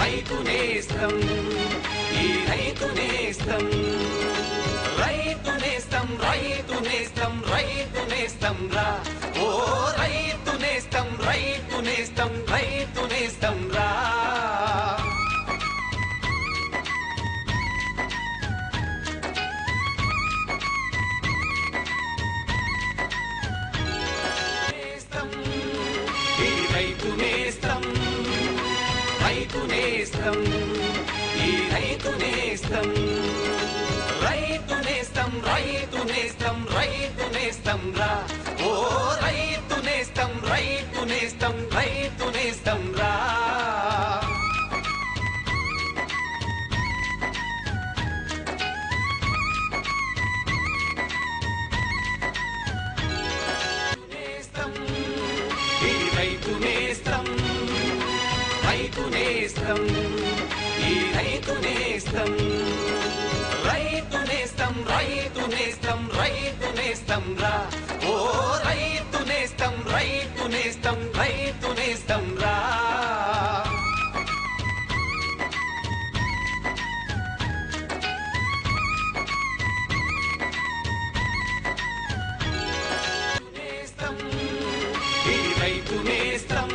రైతు నేస్తం ఈ రైతు నేస్తం రైతు నేస్తం రైతు నేస్తం రైతు నేస్తం రా ఓ రైతు నేస్తం రైతు నేస్తం రైతు నేస్తం రా రైతు నేస్తం రైతు నేస్తం ఈ రైతు నేస్తం రైతు నేస్తం రైతు నేస్తం రైతు నేస్తం రా ఓ రైతు నేస్తం రైతు నేస్తం రైతు నేస్తం రా రైతు నేస్తం రైతు నేస్తం ఈ రైతు నేస్తం రైతు నేస్తం రైతు నేస్తం రైతు నేస్తం రా ఓ రైతు నేస్తం రైతు నేస్తం రైతు నేస్తం రా రైతు నేస్తం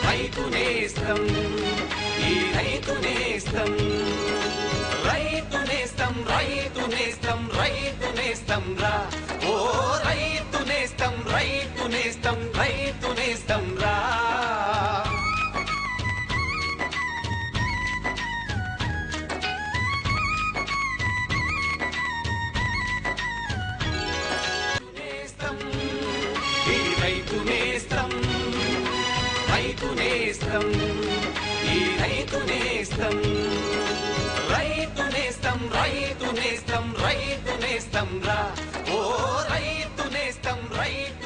రైతు నేస్తం ఈ రైతు నేస్తం రైతు నేస్తం రైతు నేస్తం రైతు నేస్తం రా ఓ రైతు నేస్తం రైతు నేస్తం రైతు నేస్తం రా రైతు నేస్తం రైతు నేస్తం ఈ రైతు నేస్తం రైతు నేస్తం రైతు నేస్తం రైతు నేస్తం రా ఓ రైతు నేస్తం రైతు